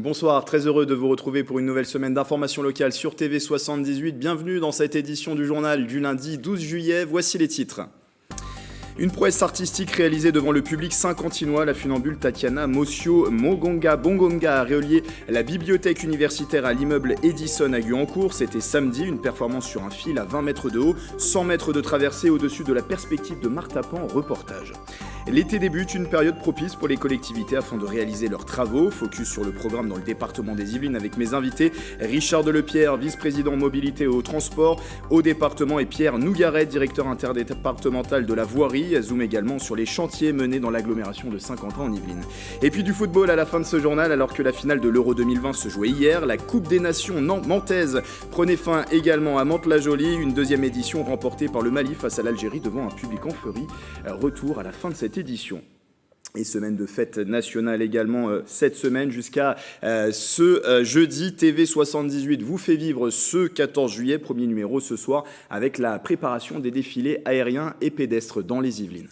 Bonsoir, très heureux de vous retrouver pour une nouvelle semaine d'information locale sur TV78. Bienvenue dans cette édition du journal du lundi 12 juillet. Voici les titres. Une prouesse artistique réalisée devant le public saint-quentinois, la funambule Tatiana Mosio Mogonga Bongonga a relié la bibliothèque universitaire à l'immeuble Edison à Guyancourt. C'était samedi, une performance sur un fil à 20 mètres de haut, 100 mètres de traversée au-dessus de la perspective de Martapan, reportage. L'été débute, une période propice pour les collectivités afin de réaliser leurs travaux. Focus sur le programme dans le département des Yvelines avec mes invités, Richard Delepierre, vice-président mobilité et transport au département, et Pierre Nougaret, directeur interdépartemental de la voirie. Zoom également sur les chantiers menés dans l'agglomération de Saint-Quentin en Yvelines. Et puis du football à la fin de ce journal, alors que la finale de l'Euro 2020 se jouait hier, la Coupe des Nations nantaise prenait fin également à Mantes-la-Jolie, une deuxième édition remportée par le Mali face à l'Algérie devant un public en furie. Retour à la fin de cette édition. Et semaine de fête nationale également cette semaine jusqu'à ce jeudi. TV78 vous fait vivre ce 14 juillet, premier numéro ce soir, avec la préparation des défilés aériens et pédestres dans les Yvelines.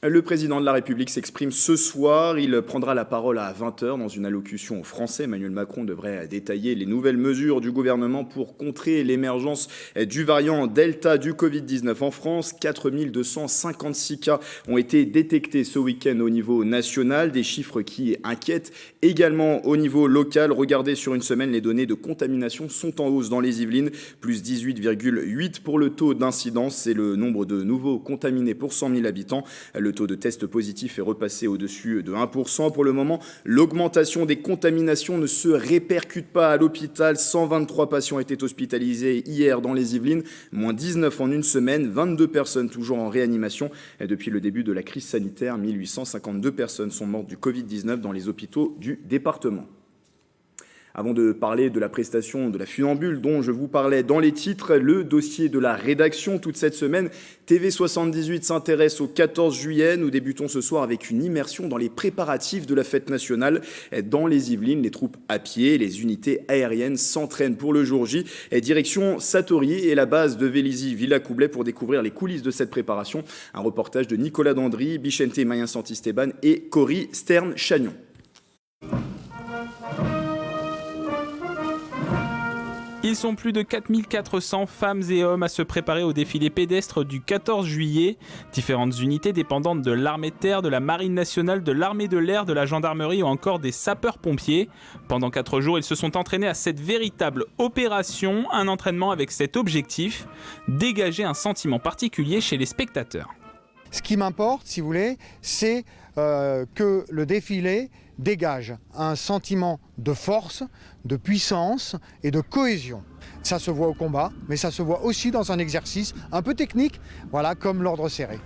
Le président de la République s'exprime ce soir. Il prendra la parole à 20h dans une allocution aux Français. Emmanuel Macron devrait détailler les nouvelles mesures du gouvernement pour contrer l'émergence du variant Delta du Covid-19 en France. 4256 cas ont été détectés ce week-end au niveau national. Des chiffres qui inquiètent également au niveau local. Regardez sur une semaine, les données de contamination sont en hausse dans les Yvelines. Plus 18,8 pour le taux d'incidence. C'est le nombre de nouveaux contaminés pour 100 000 habitants. Le taux de tests positifs est repassé au-dessus de 1%. Pour le moment, l'augmentation des contaminations ne se répercute pas à l'hôpital. 123 patients étaient hospitalisés hier dans les Yvelines, moins 19 en une semaine, 22 personnes toujours en réanimation. Et depuis le début de la crise sanitaire, 1852 personnes sont mortes du Covid-19 dans les hôpitaux du département. Avant de parler de la prestation de la funambule dont je vous parlais dans les titres, le dossier de la rédaction toute cette semaine, TV78 s'intéresse au 14 juillet. Nous débutons ce soir avec une immersion dans les préparatifs de la fête nationale. Dans les Yvelines, les troupes à pied, les unités aériennes s'entraînent pour le jour J. Direction Satory et la base de Vélizy-Villacoublay pour découvrir les coulisses de cette préparation. Un reportage de Nicolas Dandry, Bichente Mayen-Santisteban et Cory Stern-Chagnon. Ils sont plus de 4400 femmes et hommes à se préparer au défilé pédestre du 14 juillet. Différentes unités dépendantes de l'armée de terre, de la marine nationale, de l'armée de l'air, de la gendarmerie ou encore des sapeurs-pompiers. Pendant 4 jours, ils se sont entraînés à cette véritable opération, un entraînement avec cet objectif, dégager un sentiment particulier chez les spectateurs. Ce qui m'importe, si vous voulez, c'est que le défilé dégage un sentiment de force, de puissance et de cohésion. Ça se voit au combat, mais ça se voit aussi dans un exercice un peu technique, voilà, comme l'ordre serré.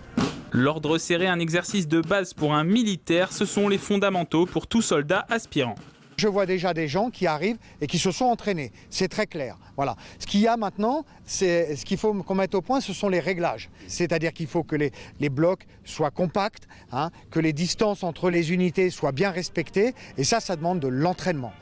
L'ordre serré, un exercice de base pour un militaire, ce sont les fondamentaux pour tout soldat aspirant. Je vois déjà des gens qui arrivent et qui se sont entraînés, c'est très clair. Voilà. Ce qu'il y a maintenant, ce qu'il faut qu'on mette au point, ce sont les réglages. C'est-à-dire qu'il faut que les blocs soient compacts, que les distances entre les unités soient bien respectées, et ça demande de l'entraînement.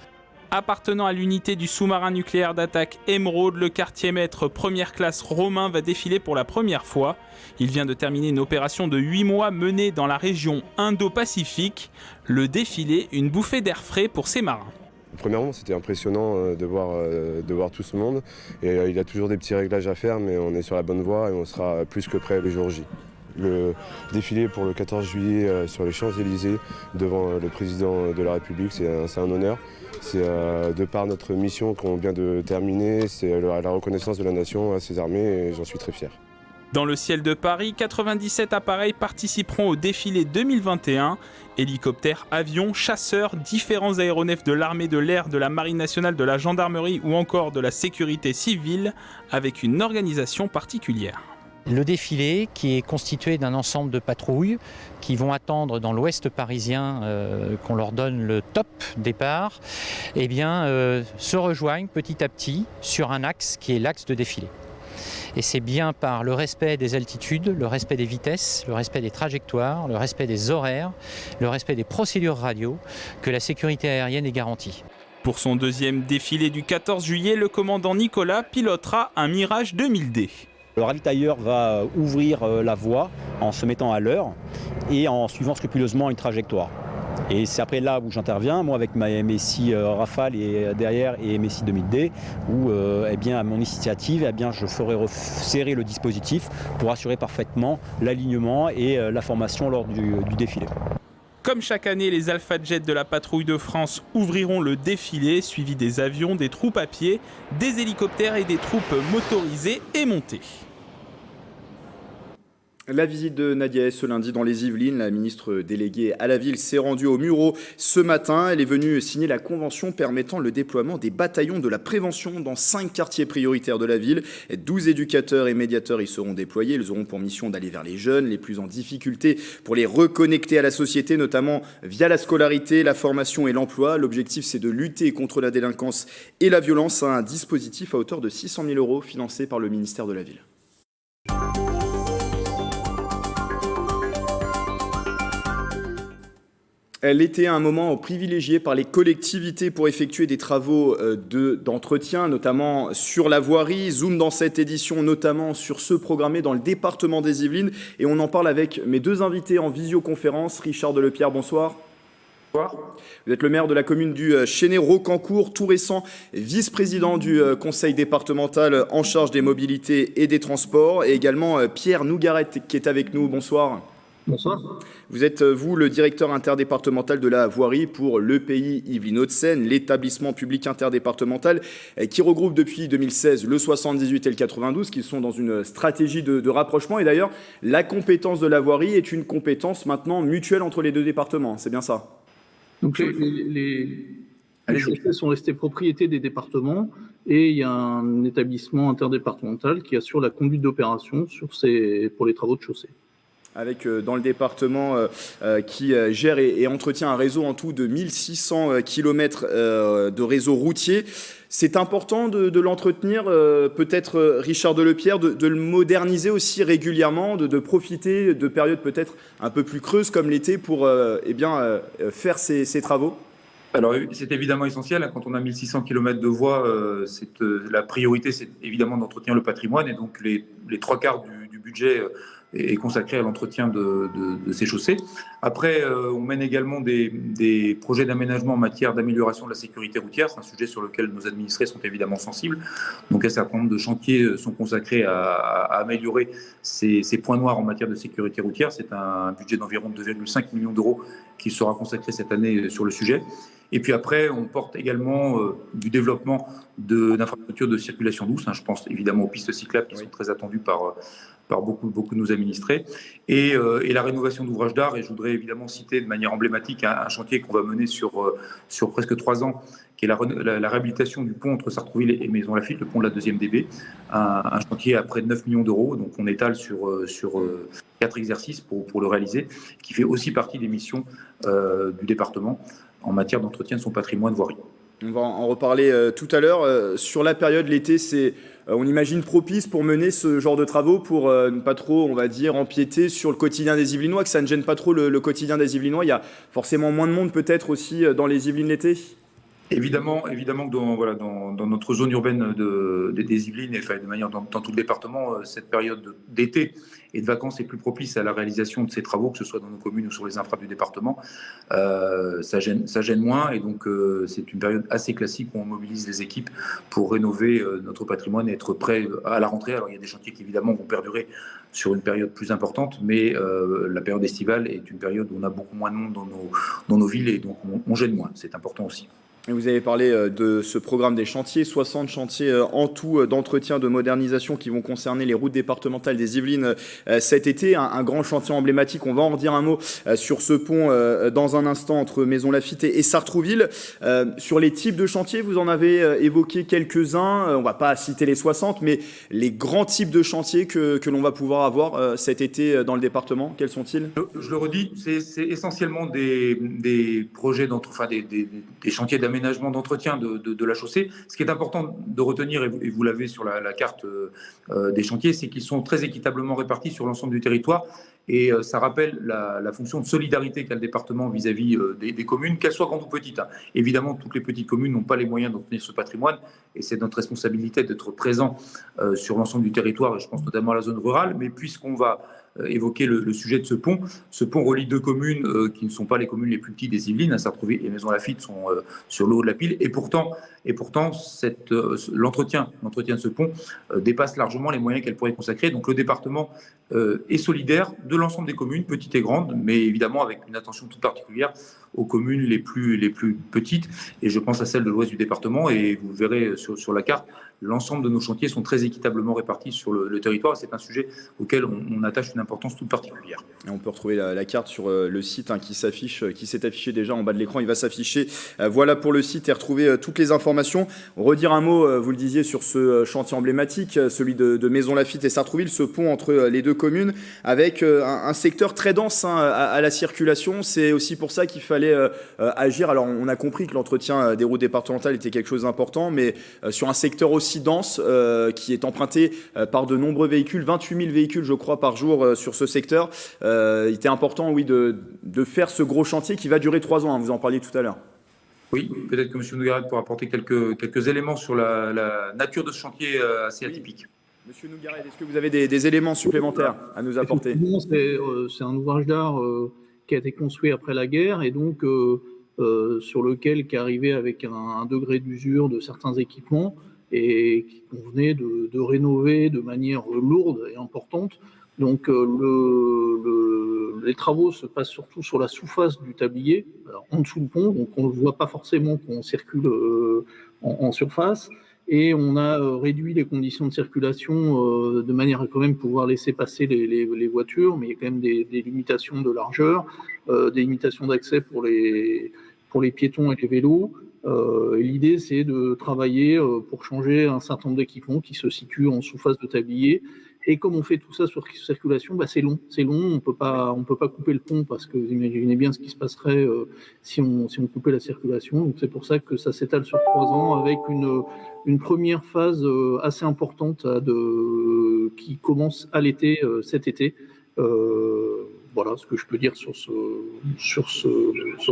Appartenant à l'unité du sous-marin nucléaire d'attaque Émeraude, le quartier-maître première classe Romain va défiler pour la première fois. Il vient de terminer une opération de 8 mois menée dans la région Indo-Pacifique. Le défilé, une bouffée d'air frais pour ces marins. Premièrement, c'était impressionnant de voir tout ce monde. Et il y a toujours des petits réglages à faire, mais on est sur la bonne voie et on sera plus que prêt le jour J. Le défilé pour le 14 juillet sur les Champs-Élysées devant le président de la République, c'est un honneur. C'est de par notre mission qu'on vient de terminer, c'est la reconnaissance de la nation à ses armées et j'en suis très fier. Dans le ciel de Paris, 97 appareils participeront au défilé 2021. Hélicoptères, avions, chasseurs, différents aéronefs de l'armée de l'air, de la marine nationale, de la gendarmerie ou encore de la sécurité civile, avec une organisation particulière. Le défilé, qui est constitué d'un ensemble de patrouilles qui vont attendre dans l'ouest parisien qu'on leur donne le top départ, se rejoignent petit à petit sur un axe qui est l'axe de défilé. Et c'est bien par le respect des altitudes, le respect des vitesses, le respect des trajectoires, le respect des horaires, le respect des procédures radio que la sécurité aérienne est garantie. Pour son deuxième défilé du 14 juillet, le commandant Nicolas pilotera un Mirage 2000D. Le ravitailleur va ouvrir la voie en se mettant à l'heure et en suivant scrupuleusement une trajectoire. Et c'est après là où j'interviens, moi avec ma MSI Rafale et derrière et MSI 2000D, où à mon initiative, je ferai serrer le dispositif pour assurer parfaitement l'alignement et la formation lors du défilé. Comme chaque année, les Alpha Jets de la patrouille de France ouvriront le défilé, suivi des avions, des troupes à pied, des hélicoptères et des troupes motorisées et montées. La visite de Nadia ce lundi dans les Yvelines, la ministre déléguée à la ville s'est rendue au Mureau ce matin. Elle est venue signer la convention permettant le déploiement des bataillons de la prévention dans 5 quartiers prioritaires de la ville. 12 éducateurs et médiateurs y seront déployés. Ils auront pour mission d'aller vers les jeunes les plus en difficulté pour les reconnecter à la société, notamment via la scolarité, la formation et l'emploi. L'objectif, c'est de lutter contre la délinquance et la violence. Un dispositif à hauteur de 600 000 € financé par le ministère de la Ville. L'été, un moment privilégié par les collectivités pour effectuer des travaux d'entretien, notamment sur la voirie. Zoom dans cette édition, notamment sur ceux programmés dans le département des Yvelines. Et on en parle avec mes 2 invités en visioconférence. Richard Delepierre, bonsoir. Bonsoir. Vous êtes le maire de la commune du Chênay-Roccancourt, tout récent vice-président du conseil départemental en charge des mobilités et des transports. Et également Pierre Nougaret qui est avec nous. Bonsoir. Bonsoir. Vous êtes, vous, le directeur interdépartemental de la voirie pour l'EPI Yvelines-Hauts-de-Seine, l'établissement public interdépartemental qui regroupe depuis 2016 le 78 et le 92, qui sont dans une stratégie de rapprochement. Et d'ailleurs, la compétence de la voirie est une compétence maintenant mutuelle entre les 2 départements. C'est bien ça? Donc les chaussées sont restées propriété des départements et il y a un établissement interdépartemental qui assure la conduite d'opération pour les travaux de chaussée. Avec dans le département qui gère et entretient un réseau en tout de 1600 km de réseau routier. C'est important de l'entretenir, peut-être Richard Delepierre, de le moderniser aussi régulièrement, de profiter de périodes peut-être un peu plus creuses comme l'été pour faire ces travaux. Alors c'est évidemment essentiel, quand on a 1600 km de voies, la priorité c'est évidemment d'entretenir le patrimoine et donc les 3/4 du budget est consacré à l'entretien de ces chaussées. Après, on mène également des projets d'aménagement en matière d'amélioration de la sécurité routière. C'est un sujet sur lequel nos administrés sont évidemment sensibles. Donc un certain nombre de chantiers sont consacrés à améliorer ces points noirs en matière de sécurité routière. C'est un budget d'environ 2,5 millions d'euros qui sera consacré cette année sur le sujet. Et puis après, on porte également du développement d'infrastructures de circulation douce. Je pense évidemment aux pistes cyclables qui sont très attendues par beaucoup de nos administrés, et la rénovation d'ouvrages d'art. Et je voudrais évidemment citer de manière emblématique un chantier qu'on va mener sur presque 3 ans, qui est la réhabilitation du pont entre Sartrouville et Maison Lafitte, le pont de la 2e DB, un chantier à près de 9 millions d'euros, donc on étale sur 4 exercices pour le réaliser, qui fait aussi partie des missions du département en matière d'entretien de son patrimoine voirie. On va en reparler tout à l'heure. Sur la période, l'été, c'est, on imagine, propice pour mener ce genre de travaux, pour ne pas trop, on va dire, empiéter sur le quotidien des Yvelinois, que ça ne gêne pas trop le quotidien des Yvelinois. Il y a forcément moins de monde peut-être aussi dans les Yvelines l'été. Évidemment que dans notre zone urbaine des Yvelines, et de manière dans tout le département, cette période d'été et de vacances est plus propice à la réalisation de ces travaux, que ce soit dans nos communes ou sur les infras du département. Ça gêne moins, et donc c'est une période assez classique où on mobilise les équipes pour rénover notre patrimoine et être prêt à la rentrée. Alors il y a des chantiers qui évidemment vont perdurer sur une période plus importante, mais la période estivale est une période où on a beaucoup moins de monde dans nos villes, et donc on gêne moins. C'est important aussi. Vous avez parlé de ce programme des chantiers, 60 chantiers en tout d'entretien, de modernisation qui vont concerner les routes départementales des Yvelines cet été. Un grand chantier emblématique, on va en redire un mot sur ce pont dans un instant entre Maison Lafitte et Sartrouville. Sur les types de chantiers, vous en avez évoqué quelques-uns, on ne va pas citer les 60, mais les grands types de chantiers que l'on va pouvoir avoir cet été dans le département, quels sont-ils? Je le redis, c'est essentiellement des projets, des chantiers d'amélioration d'aménagement, d'entretien de la chaussée. Ce qui est important de retenir, et vous l'avez sur la carte des chantiers, c'est qu'ils sont très équitablement répartis sur l'ensemble du territoire. Et ça rappelle la fonction de solidarité qu'a le département vis-à-vis des communes, qu'elles soient grandes ou petites. Évidemment, toutes les petites communes n'ont pas les moyens d'entretenir ce patrimoine, et c'est notre responsabilité d'être présent sur l'ensemble du territoire, et je pense notamment à la zone rurale. Mais puisqu'on va évoquer le sujet de ce pont relie deux communes qui ne sont pas les communes les plus petites des Yvelines. Sartrouville et Maisons-Laffitte sont sur le haut de la pile, et pourtant l'entretien de ce pont dépasse largement les moyens qu'elle pourrait consacrer. Donc le département est solidaire de l'ensemble des communes, petites et grandes, mais évidemment avec une attention toute particulière aux communes les plus petites. Et je pense à celle de l'ouest du département, et vous verrez sur la carte, l'ensemble de nos chantiers sont très équitablement répartis sur le territoire. C'est un sujet auquel on attache une importance toute particulière. Et on peut retrouver la carte sur le site qui s'est affiché déjà en bas de l'écran. Il va s'afficher. Voilà pour le site et retrouver toutes les informations. Redire un mot, vous le disiez, sur ce chantier emblématique, celui de Maisons-Laffitte et Sartrouville, ce pont entre les deux communes, avec un secteur très dense à la circulation. C'est aussi pour ça qu'il fallait agir. Alors on a compris que l'entretien des routes départementales était quelque chose d'important, mais sur un secteur aussi dense qui est emprunté par de nombreux véhicules, 28 000 véhicules je crois par jour sur ce secteur, il était important de faire ce gros chantier qui va durer 3 ans, vous en parliez tout à l'heure. Oui, peut-être que M. Nougaret pourra apporter quelques éléments sur la nature de ce chantier assez atypique. Monsieur Nougaret, est-ce que vous avez des éléments supplémentaires à nous apporter? C'est un ouvrage d'art qui a été construit après la guerre, et donc sur lequel qui est arrivé avec un degré d'usure de certains équipements, et qui convenait de rénover de manière lourde et importante. Donc les travaux se passent surtout sur la sous-face du tablier, alors en dessous du pont, donc on ne voit pas forcément qu'on circule en surface, et on a réduit les conditions de circulation de manière à quand même pouvoir laisser passer les voitures, mais il y a quand même des limitations de largeur, des limitations d'accès pour les piétons et les vélos. Et l'idée, c'est de travailler pour changer un certain nombre d'équipements qui se situent en sous-face de tablier. Et comme on fait tout ça sur circulation, c'est long. On peut pas couper le pont, parce que vous imaginez bien ce qui se passerait si on coupait la circulation. Donc c'est pour ça que ça s'étale sur 3 ans, avec une première phase assez importante qui commence à l'été, cet été. Voilà ce que je peux dire sur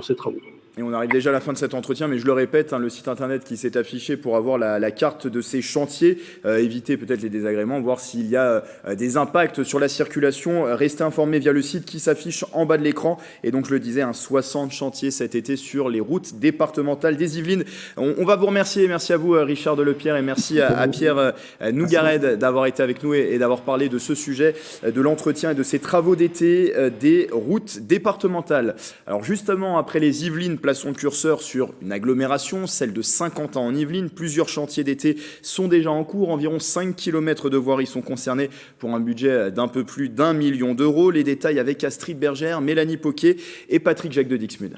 ces travaux. Et on arrive déjà à la fin de cet entretien, mais je le répète, le site internet qui s'est affiché pour avoir la carte de ces chantiers, éviter peut-être les désagréments, voir s'il y a des impacts sur la circulation. Restez informés via le site qui s'affiche en bas de l'écran. Et donc, je le disais, 60 chantiers cet été sur les routes départementales des Yvelines. On va vous remercier. Merci à vous, Richard Delepierre, et merci à Pierre Nougaret d'avoir été avec nous et d'avoir parlé de ce sujet, de l'entretien et de ces travaux d'été des routes départementales. Alors, justement, après les Yvelines, plaçons le curseur sur une agglomération, celle de Saint-Quentin en Yvelines. Plusieurs chantiers d'été sont déjà en cours. Environ 5 km de voirie sont concernés pour un budget d'un peu plus d'1 million d'euros. Les détails avec Astrid Bergère, Mélanie Poquet et Patrick Jacques de Dixmude.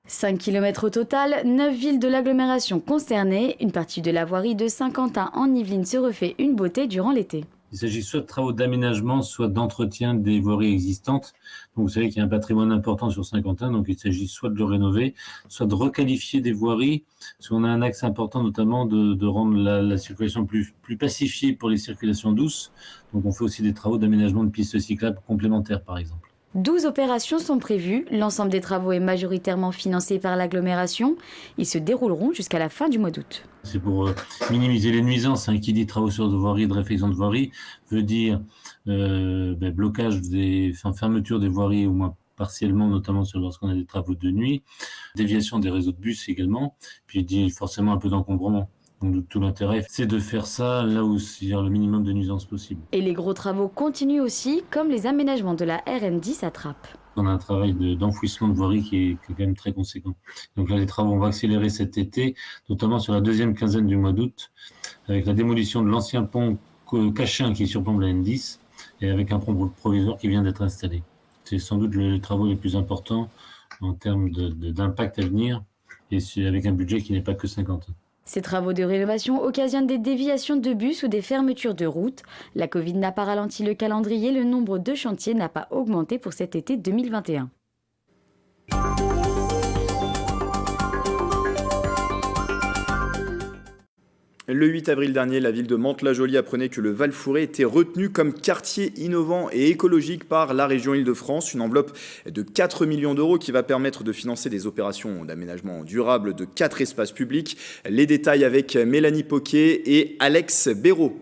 5 km au total, 9 villes de l'agglomération concernées. Une partie de la voirie de Saint-Quentin en Yvelines se refait une beauté durant l'été. Il s'agit soit de travaux d'aménagement, soit d'entretien des voiries existantes. Donc, vous savez qu'il y a un patrimoine important sur Saint-Quentin, donc il s'agit soit de le rénover, soit de requalifier des voiries, parce qu'on a un axe important notamment de rendre la circulation plus pacifiée pour les circulations douces. Donc, on fait aussi des travaux d'aménagement de pistes cyclables complémentaires, par exemple. 12 opérations sont prévues. L'ensemble des travaux est majoritairement financé par l'agglomération. Ils se dérouleront jusqu'à la fin du mois d'août. C'est pour minimiser les nuisances. Qui dit travaux sur de voirie, de réfection de voirie, veut dire blocage fermeture des voiries, au moins partiellement, notamment lorsqu'on a des travaux de nuit, déviation des réseaux de bus également, puis dit forcément un peu d'encombrement. Donc tout l'intérêt, c'est de faire ça là où il y a le minimum de nuisances possible. Et les gros travaux continuent aussi, comme les aménagements de la RN10 à Trappes. On a un travail d'enfouissement de voirie qui est quand même très conséquent. Donc là, les travaux, on va accélérer cet été, notamment sur la deuxième quinzaine du mois d'août, avec la démolition de l'ancien pont Cachin qui surplombe la N10, et avec un pont provisoire qui vient d'être installé. C'est sans doute les travaux les plus importants en termes d'impact à venir, et c'est avec un budget qui n'est pas que 50. Ces travaux de rénovation occasionnent des déviations de bus ou des fermetures de routes. La Covid n'a pas ralenti le calendrier, le nombre de chantiers n'a pas augmenté pour cet été 2021. Le 8 avril dernier, la ville de Mantes-la-Jolie apprenait que le Val-Fouré était retenu comme quartier innovant et écologique par la région Île-de-France. Une enveloppe de 4 millions d'euros qui va permettre de financer des opérations d'aménagement durable de 4 espaces publics. Les détails avec Mélanie Poquet et Alex Béraud.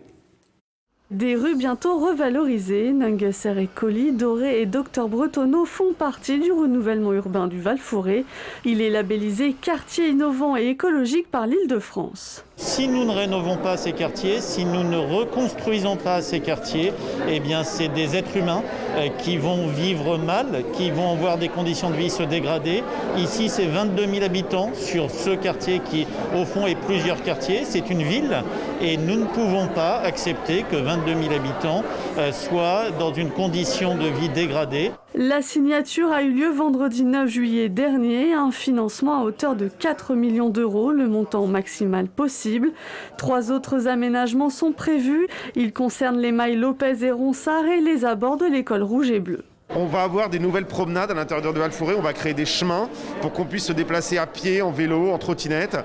Des rues bientôt revalorisées, Nungesser et Colly, Doré et Docteur Bretonneau font partie du renouvellement urbain du Val-Fouré. Il est labellisé quartier innovant et écologique par l'Île-de-France. Si nous ne rénovons pas ces quartiers, si nous ne reconstruisons pas ces quartiers, eh bien c'est des êtres humains qui vont vivre mal, qui vont voir des conditions de vie se dégrader. Ici, c'est 22 000 habitants sur ce quartier qui, au fond, est plusieurs quartiers. C'est une ville et nous ne pouvons pas accepter que 22 000 habitants soient dans une condition de vie dégradée. La signature a eu lieu vendredi 9 juillet dernier, un financement à hauteur de 4 millions d'euros, le montant maximal possible. 3 autres aménagements sont prévus. Ils concernent les mailles Lopez et Ronsard et les abords de l'école rouge et bleue. On va avoir des nouvelles promenades à l'intérieur de Val-Fouré, on va créer des chemins pour qu'on puisse se déplacer à pied, en vélo, en trottinette.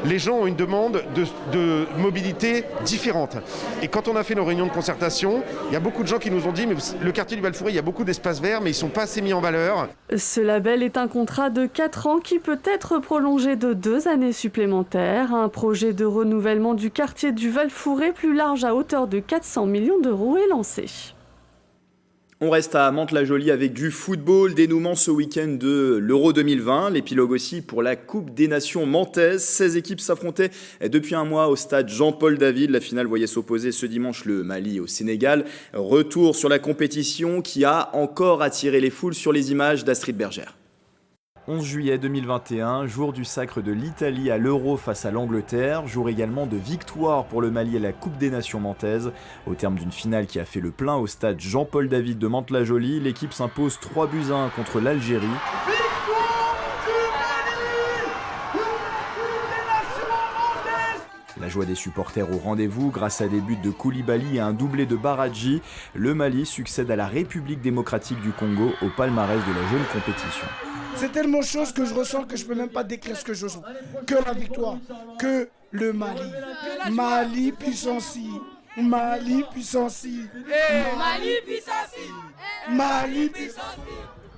Les gens ont une demande de mobilité différente. Et quand on a fait nos réunions de concertation, il y a beaucoup de gens qui nous ont dit mais le quartier du Val-Fouré, il y a beaucoup d'espaces verts mais ils ne sont pas assez mis en valeur. Ce label est un contrat de 4 ans qui peut être prolongé de 2 années supplémentaires. Un projet de renouvellement du quartier du Val-Fouré plus large à hauteur de 400 millions d'euros est lancé. On reste à Mantes-la-Jolie avec du football, dénouement ce week-end de l'Euro 2020, l'épilogue aussi pour la Coupe des Nations mantaises. 16 équipes s'affrontaient depuis un mois au stade Jean-Paul David. La finale voyait s'opposer ce dimanche le Mali au Sénégal. Retour sur la compétition qui a encore attiré les foules sur les images d'Astrid Bergère. 11 juillet 2021, jour du sacre de l'Italie à l'Euro face à l'Angleterre, jour également de victoire pour le Mali à la Coupe des Nations mantaises. Au terme d'une finale qui a fait le plein au stade Jean-Paul David de Mantes-la-Jolie, l'équipe s'impose 3-1 contre l'Algérie. La joie des supporters au rendez-vous, grâce à des buts de Koulibaly et un doublé de Baradji, le Mali succède à la République démocratique du Congo au palmarès de la jeune compétition. C'est tellement de choses que je ressens que je ne peux même pas décrire ce que je sens. Que la victoire, que le Mali. Mali puissance. Mali puissance. Mali puissance. Mali puissance.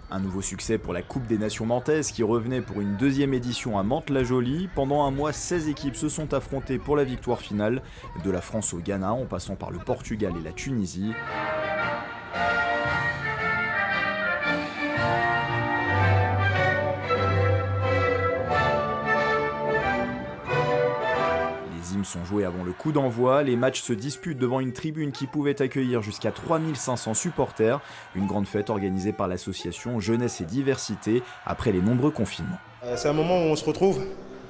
Un nouveau succès pour la Coupe des Nations mantaises qui revenait pour une deuxième édition à Mantes-la-Jolie. Pendant un mois, 16 équipes se sont affrontées pour la victoire finale, de la France au Ghana en passant par le Portugal et la Tunisie. Sont joués avant le coup d'envoi, les matchs se disputent devant une tribune qui pouvait accueillir jusqu'à 3500 supporters, une grande fête organisée par l'association Jeunesse et Diversité après les nombreux confinements. C'est un moment où on se retrouve,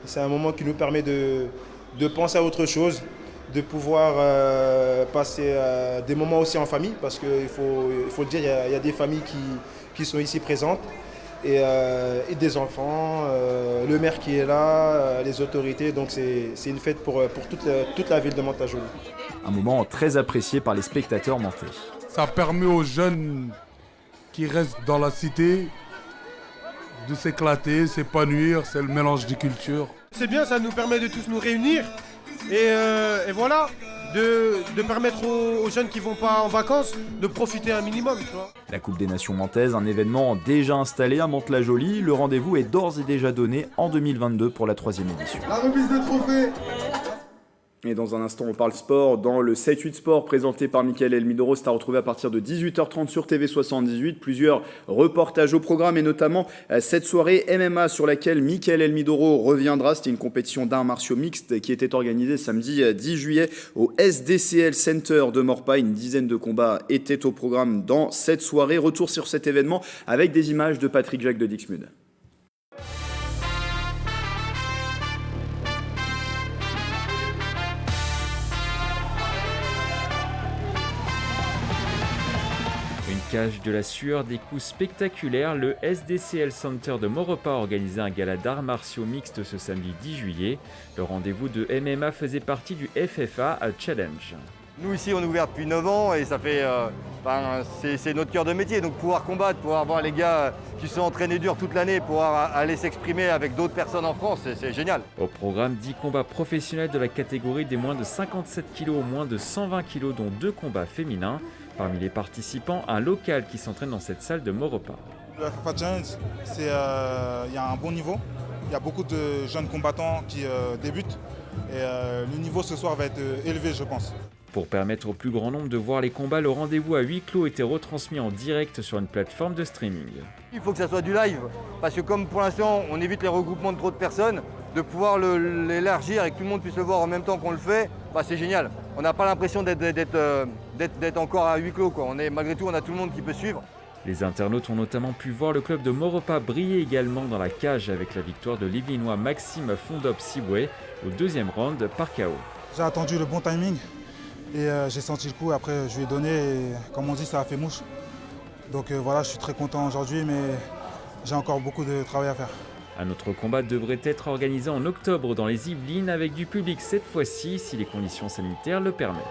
c'est un moment qui nous permet de penser à autre chose, de pouvoir passer des moments aussi en famille, parce qu'il faut le dire, il y a des familles qui sont ici présentes. Et des enfants, le maire qui est là, les autorités, donc c'est une fête pour toute la ville de Mantes-la-Jolie. Un moment très apprécié par les spectateurs nantais. Ça permet aux jeunes qui restent dans la cité de s'éclater, s'épanouir, c'est le mélange des cultures. C'est bien, ça nous permet de tous nous réunir et voilà. De permettre aux jeunes qui ne vont pas en vacances de profiter un minimum. Tu vois. La Coupe des Nations mantaises, un événement déjà installé à Mantes-la-Jolie. Le rendez-vous est d'ores et déjà donné en 2022 pour la 3e édition. La remise des trophées. Et dans un instant, on parle sport. Dans le 7-8 Sport présenté par Mickaël Elmidoro, c'est à retrouver à partir de 18h30 sur TV78. Plusieurs reportages au programme et notamment cette soirée MMA sur laquelle Mickaël Elmidoro reviendra. C'était une compétition d'arts martiaux mixtes qui était organisée samedi 10 juillet au SDCL Center de Morpa. Une dizaine de combats étaient au programme dans cette soirée. Retour sur cet événement avec des images de Patrick Jacques de Dixmude. Cage de la sueur, des coups spectaculaires, le SDCL Center de Maurepas a organisé un gala d'arts martiaux mixtes ce samedi 10 juillet. Le rendez-vous de MMA faisait partie du FFA Challenge. Nous ici on est ouvert depuis 9 ans et ça fait c'est notre cœur de métier, donc pouvoir combattre, pouvoir avoir les gars qui sont entraînés dur toute l'année, pouvoir aller s'exprimer avec d'autres personnes en France, c'est génial. Au programme, 10 combats professionnels de la catégorie des moins de 57 kg aux moins de 120 kg, dont 2 combats féminins. Parmi les participants, un local qui s'entraîne dans cette salle de Maurepas. Le FFA Challenge, il y a un bon niveau. Il y a beaucoup de jeunes combattants qui débutent et le niveau ce soir va être élevé, je pense. Pour permettre au plus grand nombre de voir les combats, le rendez-vous à huis clos était retransmis en direct sur une plateforme de streaming. Il faut que ça soit du live, parce que comme pour l'instant on évite les regroupements de trop de personnes, de pouvoir l'élargir et que tout le monde puisse le voir en même temps qu'on le fait, c'est génial. On n'a pas l'impression d'être encore à huis clos, quoi. Malgré tout, on a tout le monde qui peut suivre. Les internautes ont notamment pu voir le club de Maurepas briller également dans la cage avec la victoire de l'Yvelinois Maxime Fondop-Siboué au 2e round par KO. J'ai attendu le bon timing. Et j'ai senti le coup, après je lui ai donné et comme on dit ça a fait mouche. Donc voilà, je suis très content aujourd'hui mais j'ai encore beaucoup de travail à faire. Un autre combat devrait être organisé en octobre dans les Yvelines avec du public cette fois-ci si les conditions sanitaires le permettent.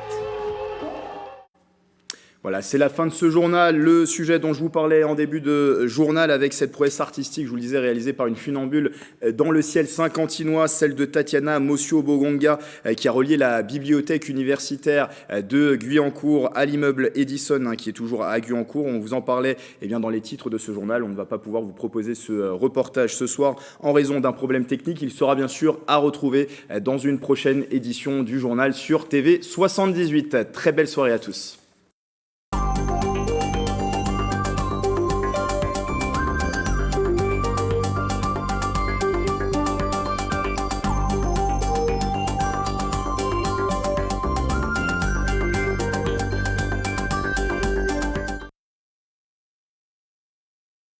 Voilà, c'est la fin de ce journal. Le sujet dont je vous parlais en début de journal avec cette prouesse artistique, je vous le disais, réalisée par une funambule dans le ciel saint-quentinois, celle de Tatiana Mosio-Bogonga, qui a relié la bibliothèque universitaire de Guyancourt à l'immeuble Edison, qui est toujours à Guyancourt. On vous en parlait dans les titres de ce journal. On ne va pas pouvoir vous proposer ce reportage ce soir en raison d'un problème technique. Il sera bien sûr à retrouver dans une prochaine édition du journal sur TV 78. Très belle soirée à tous.